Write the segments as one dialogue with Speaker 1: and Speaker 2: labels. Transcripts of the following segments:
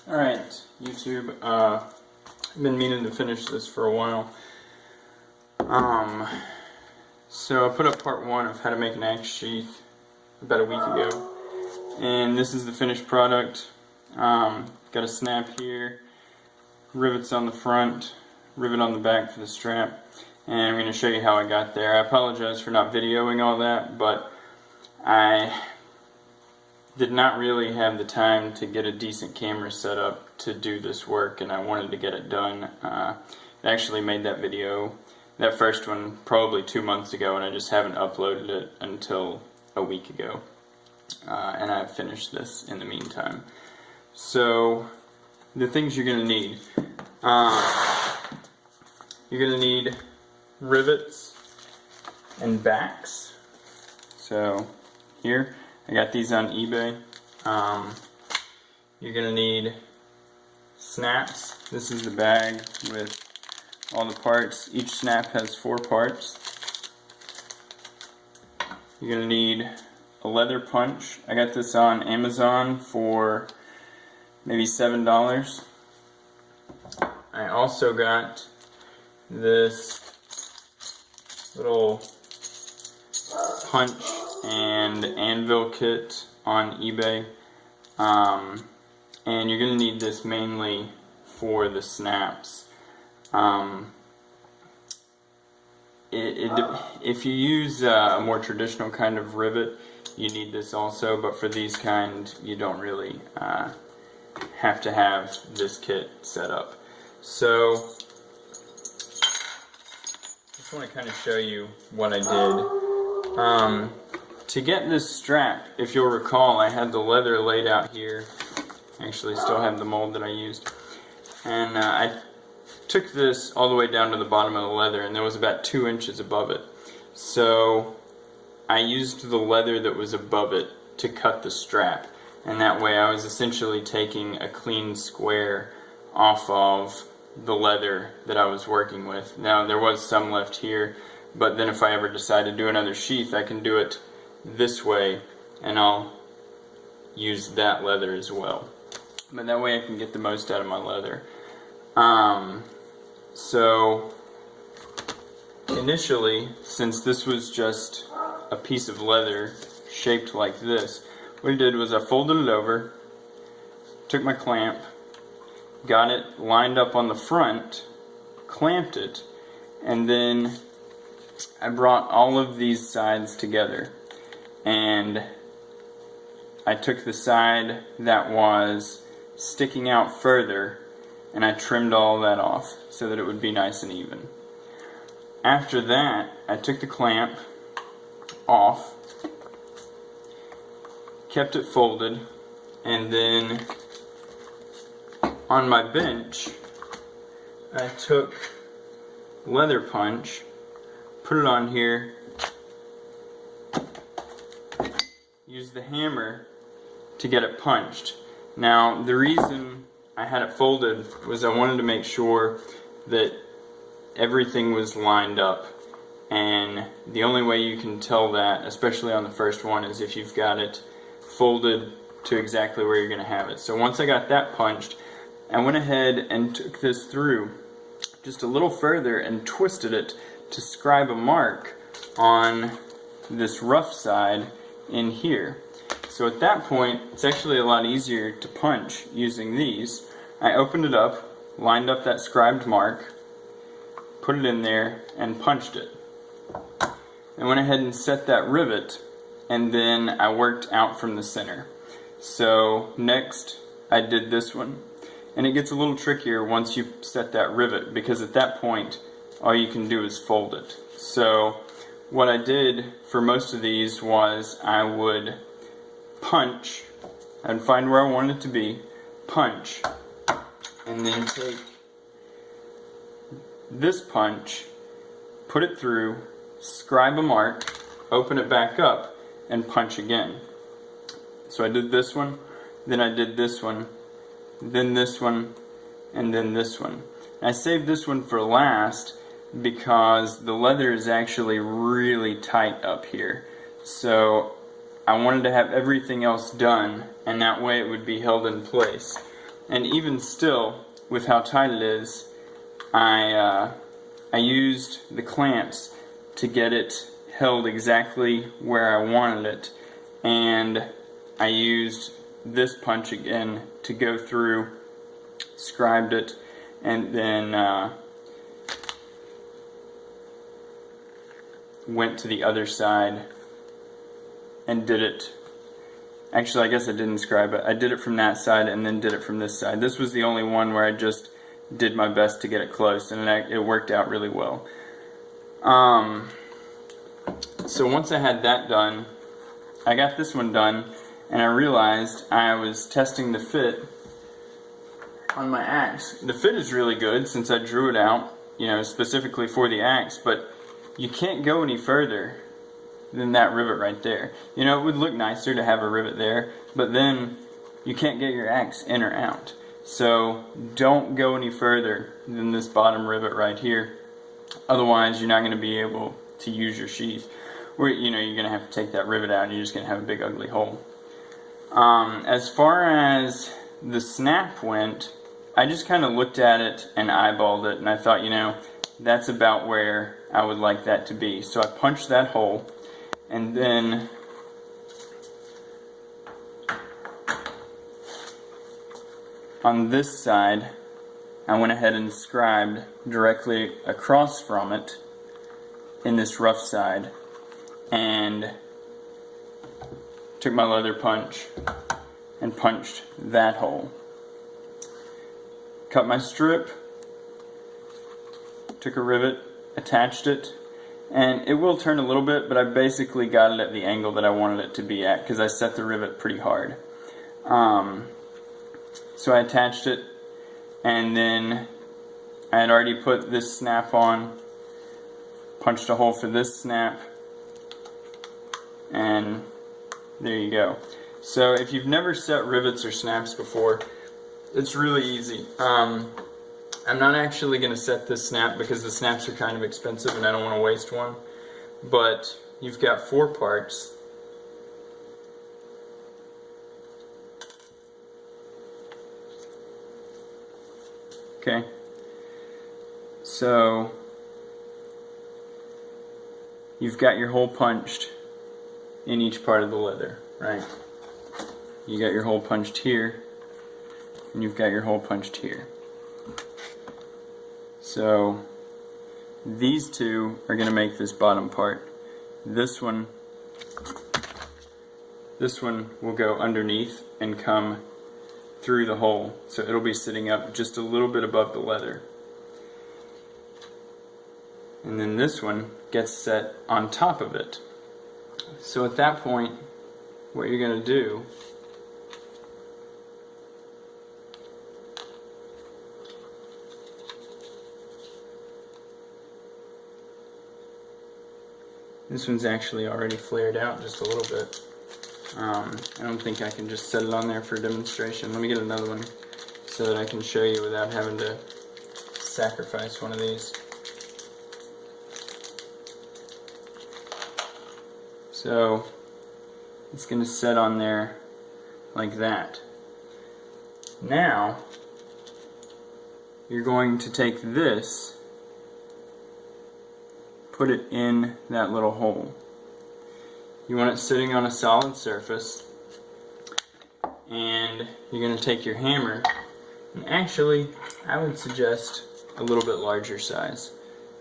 Speaker 1: Alright, YouTube, I've been meaning to finish this for a while. So I put up part 1 of how to make an axe sheath about a week ago. And this is the finished product. Got a snap here, rivets on the front, rivet on the back for the strap. And I'm going to show you how I got there. I apologize for not videoing all that, but I did not really have the time to get a decent camera set up to do this work, and I wanted to get it done. I actually made that video, that first one, probably 2 months ago, and I just haven't uploaded it until a week ago. And I've finished this in the meantime. So, the things you're going to need. You're going to need rivets and backs. So, here, I got these on eBay. You're going to need snaps. This is the bag with all the parts. Each snap has 4 parts. You're going to need a leather punch. I got this on Amazon for maybe $7. I also got this little punch and anvil kit on eBay, and you're going to need this mainly for the snaps. If you use a more traditional kind of rivet, you need this also, but for these kind, you don't really have to have this kit set up. So, just want to kind of show you what I did. To get this strap, if you'll recall, I had the leather laid out here. Actually, still have the mold that I used. And I took this all the way down to the bottom of the leather, and there was about 2 inches above it. So I used the leather that was above it to cut the strap. And that way I was essentially taking a clean square off of the leather that I was working with. Now, there was some left here, but then if I ever decide to do another sheath, I can do it this way, and I'll use that leather as well. But that way I can get the most out of my leather. So initially, since this was just a piece of leather shaped like this, what I did was I folded it over, took my clamp, got it lined up on the front, clamped it, and then I brought all of these sides together. And I took the side that was sticking out further and I trimmed all that off so that it would be nice and even. After that, I took the clamp off, kept it folded, and then on my bench I took leather punch, put it on here, use the hammer to get it punched. Now, the reason I had it folded was I wanted to make sure that everything was lined up, and the only way you can tell that, especially on the first one, is if you've got it folded to exactly where you're going to have it. So once I got that punched, I went ahead and took this through just a little further and twisted it to scribe a mark on this rough side in here. So at that point, it's actually a lot easier to punch using these. I opened it up, lined up that scribed mark, put it in there, and punched it. I went ahead and set that rivet, and then I worked out from the center. So next, I did this one. And it gets a little trickier once you set that rivet, because at that point, all you can do is fold it. So what I did for most of these was I would punch, I'd find where I wanted it to be, punch, and then take this punch, put it through, scribe a mark, open it back up, and punch again. So I did this one, then I did this one, then this one, and then this one. And I saved this one for last because the leather is actually really tight up here. So I wanted to have everything else done, and that way it would be held in place. And even still, with how tight it is, I used the clamps to get it held exactly where I wanted it, and I used this punch again to go through, scribed it, and then went to the other side and did it. Actually, I guess I didn't scribe it. I did it from that side and then did it from this side. This was the only one where I just did my best to get it close, and it worked out really well. So once I had that done, I got this one done, and I realized I was testing the fit on my axe. The fit is really good since I drew it out, you know, specifically for the axe, but you can't go any further than that rivet right there. You know, it would look nicer to have a rivet there, but then you can't get your axe in or out. So don't go any further than this bottom rivet right here. Otherwise, you're not going to be able to use your sheath. Or, you know, you're going to have to take that rivet out and you're just going to have a big ugly hole. As far as the snap went, I just kind of looked at it and eyeballed it, and I thought, you know, that's about where I would like that to be. So I punched that hole, and then on this side I went ahead and scribed directly across from it in this rough side, and took my leather punch and punched that hole. Cut my strip, took a rivet, attached it, and it will turn a little bit, but I basically got it at the angle that I wanted it to be at because I set the rivet pretty hard. So I attached it, and then I had already put this snap on, punched a hole for this snap, and there you go. So if you've never set rivets or snaps before, it's really easy. I'm not actually going to set this snap because the snaps are kind of expensive and I don't want to waste one. But you've got 4 parts. Okay. So you've got your hole punched in each part of the leather, right? You got your hole punched here, and you've got your hole punched here. So these two are going to make this bottom part. This one will go underneath and come through the hole, so it'll be sitting up just a little bit above the leather. And then this one gets set on top of it. So at that point, what you're going to do this one's actually already flared out just a little bit. I don't think I can just set it on there for demonstration. Let me get another one so that I can show you without having to sacrifice one of these. So it's going to set on there like that. Now you're going to take this, put it in that little hole. You want it sitting on a solid surface, and you're going to take your hammer, and actually I would suggest a little bit larger size,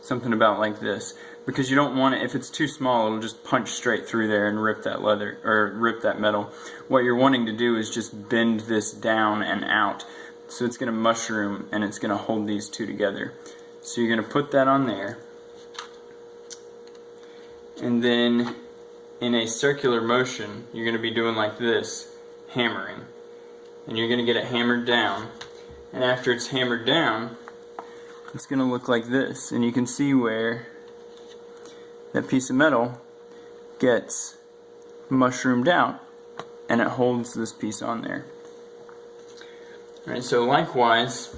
Speaker 1: something about like this, because you don't want it, if it's too small, it'll just punch straight through there and rip that leather, or rip that metal. What you're wanting to do is just bend this down and out, so it's going to mushroom and it's going to hold these two together. So you're going to put that on there, and then in a circular motion you're going to be doing like this, hammering, and you're going to get it hammered down, and after it's hammered down it's going to look like this, and you can see where that piece of metal gets mushroomed out and it holds this piece on there. Alright, so likewise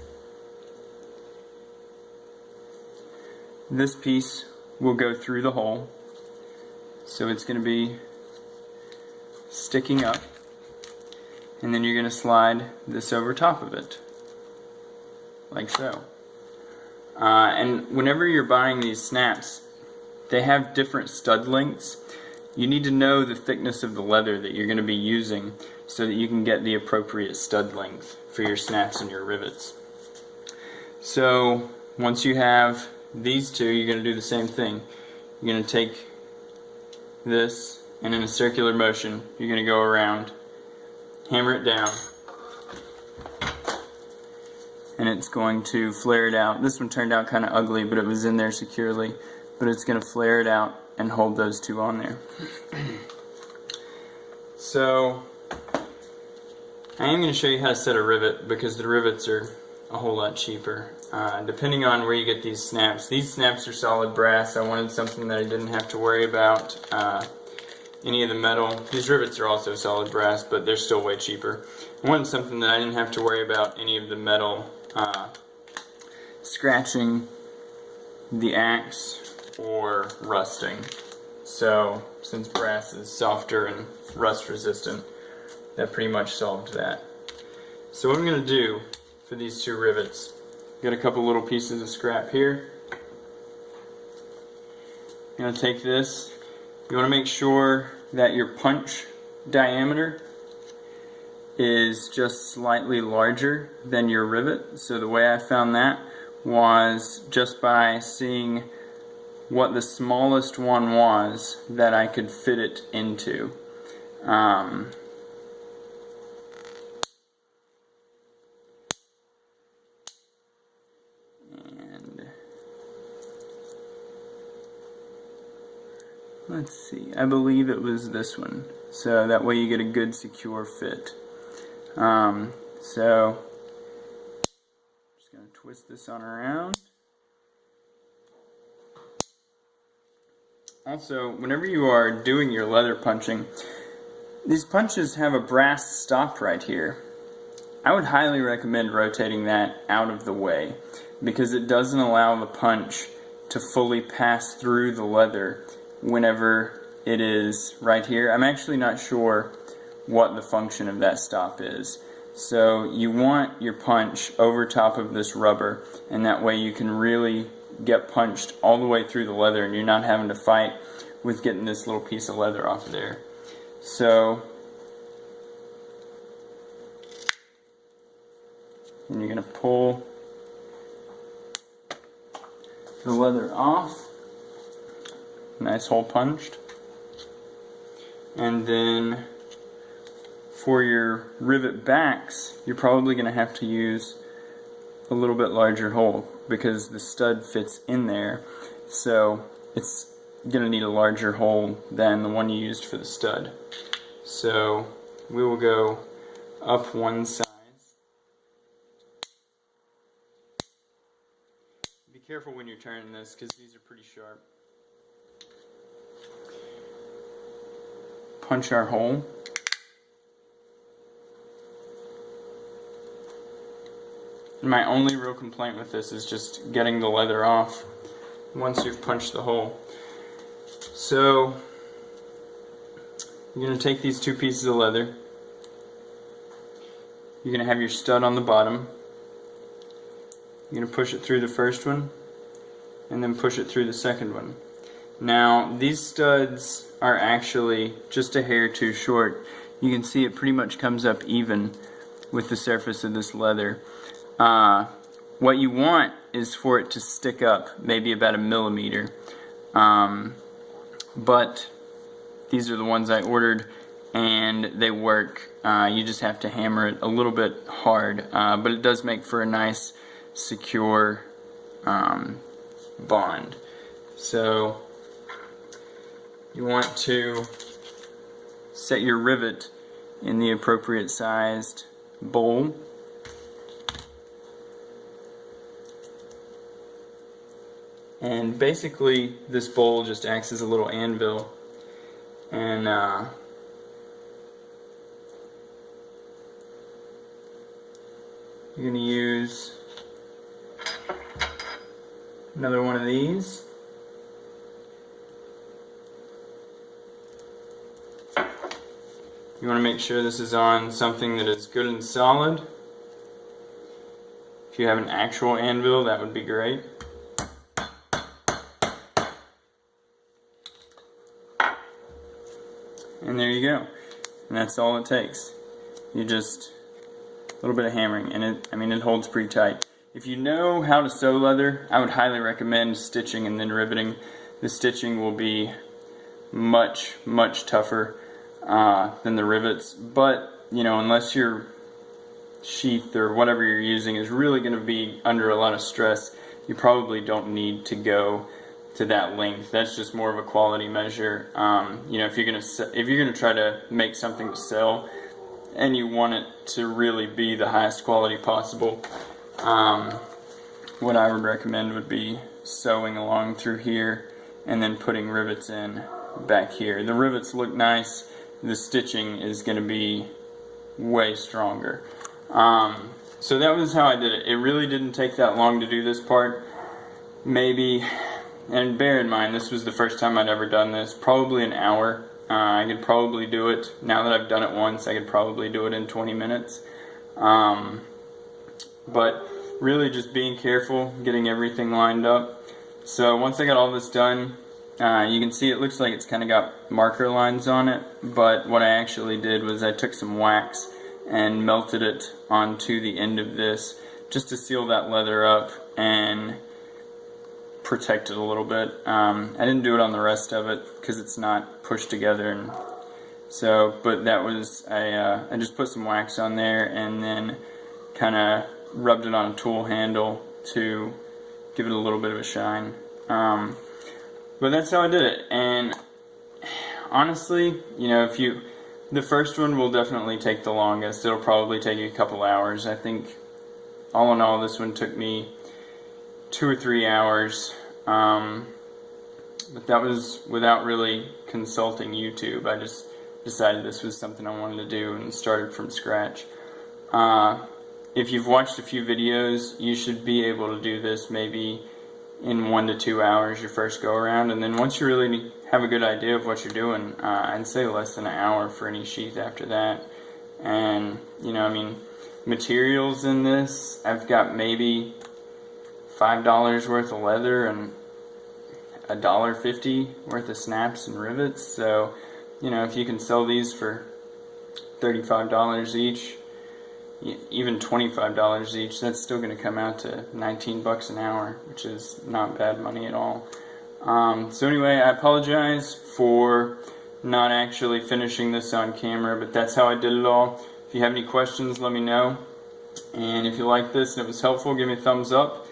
Speaker 1: this piece will go through the hole, so it's going to be sticking up, and then you're going to slide this over top of it. like so. And whenever you're buying these snaps, they have different stud lengths. You need to know the thickness of the leather that you're going to be using so that you can get the appropriate stud length for your snaps and your rivets. So once you have these two, you're going to do the same thing. You're going to take this, and in a circular motion, you're going to go around, hammer it down, and it's going to flare it out. This one turned out kind of ugly, but it was in there securely. But it's going to flare it out and hold those two on there. So I am going to show you how to set a rivet, because the rivets are a whole lot cheaper. Depending on where you get these snaps are solid brass. I wanted something that I didn't have to worry about any of the metal. These rivets are also solid brass, but they're still way cheaper. I wanted something that I didn't have to worry about any of the metal scratching the axe or rusting. So since brass is softer and rust resistant, that pretty much solved that. So what I'm going to do for these two rivets, got a couple little pieces of scrap here. I'm going to take this. You want to make sure that your punch diameter is just slightly larger than your rivet. So the way I found that was just by seeing what the smallest one was that I could fit it into. And let's see, I believe it was this one. So that way you get a good secure fit. So just going to twist this on around. Also, whenever you are doing your leather punching, these punches have a brass stop right here. I would highly recommend rotating that out of the way, because it doesn't allow the punch to fully pass through the leather whenever it is right here. I'm actually not sure what the function of that stop is. So you want your punch over top of this rubber, and that way you can really get punched all the way through the leather, and you're not having to fight with getting this little piece of leather off there. So, and you're going to pull the leather off, nice hole punched, and then for your rivet backs, you're probably going to have to use a little bit larger hole, because the stud fits in there, so it's going to need a larger hole than the one you used for the stud. So we will go up one size. Be careful when you're turning this, because these are pretty sharp. Punch our hole. My only real complaint with this is just getting the leather off once you've punched the hole. So you're going to take these two pieces of leather. You're going to have your stud on the bottom. You're going to push it through the first one, and then push it through the second one. Now these studs are actually just a hair too short. You can see it pretty much comes up even with the surface of this leather. What you want is for it to stick up maybe about 1 millimeter, but these are the ones I ordered and they work. You just have to hammer it a little bit hard, but it does make for a nice secure bond. So you want to set your rivet in the appropriate sized bowl. And basically this bowl just acts as a little anvil, and you're going to use another one of these. You want to make sure this is on something that is good and solid. If you have an actual anvil, that would be great. And there you go. And that's all it takes. You just, a little bit of hammering, and it holds pretty tight. If you know how to sew leather, I would highly recommend stitching and then riveting. The stitching will be much, much tougher than the rivets, but unless your sheath or whatever you're using is really going to be under a lot of stress, you probably don't need to go to that length. That's just more of a quality measure. If you're gonna try to make something to sell and you want it to really be the highest quality possible, what I would recommend would be sewing along through here and then putting rivets in back here. The rivets look nice. The stitching is going to be way stronger. So that was how I did it. It really didn't take that long to do this part. Maybe, and bear in mind, this was the first time I'd ever done this, probably an hour. I could probably do it, now that I've done it once, I could probably do it in 20 minutes. But really just being careful, getting everything lined up. So once I got all this done, you can see it looks like it's kind of got marker lines on it, but what I actually did was I took some wax and melted it onto the end of this just to seal that leather up and protect it a little bit. I didn't do it on the rest of it because it's not pushed together, and so, but that was, I just put some wax on there and then kind of rubbed it on a tool handle to give it a little bit of a shine. But that's how I did it. And honestly, the first one will definitely take the longest. It'll probably take you a couple hours. I think all in all this one took me 2 or 3 hours, but that was without really consulting YouTube. I just decided this was something I wanted to do and started from scratch. If you've watched a few videos, you should be able to do this maybe in 1 to 2 hours your first go around, and then once you really have a good idea of what you're doing, I'd say less than an hour for any sheath after that. And materials in this, I've got maybe $5 worth of leather and $1.50 worth of snaps and rivets. So if you can sell these for $35 each, even $25 each, that's still going to come out to 19 bucks an hour, which is not bad money at all. So anyway, I apologize for not actually finishing this on camera, but that's how I did it all. If you have any questions, let me know. And if you like this and it was helpful, give me a thumbs up,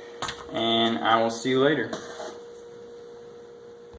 Speaker 1: and I will see you later.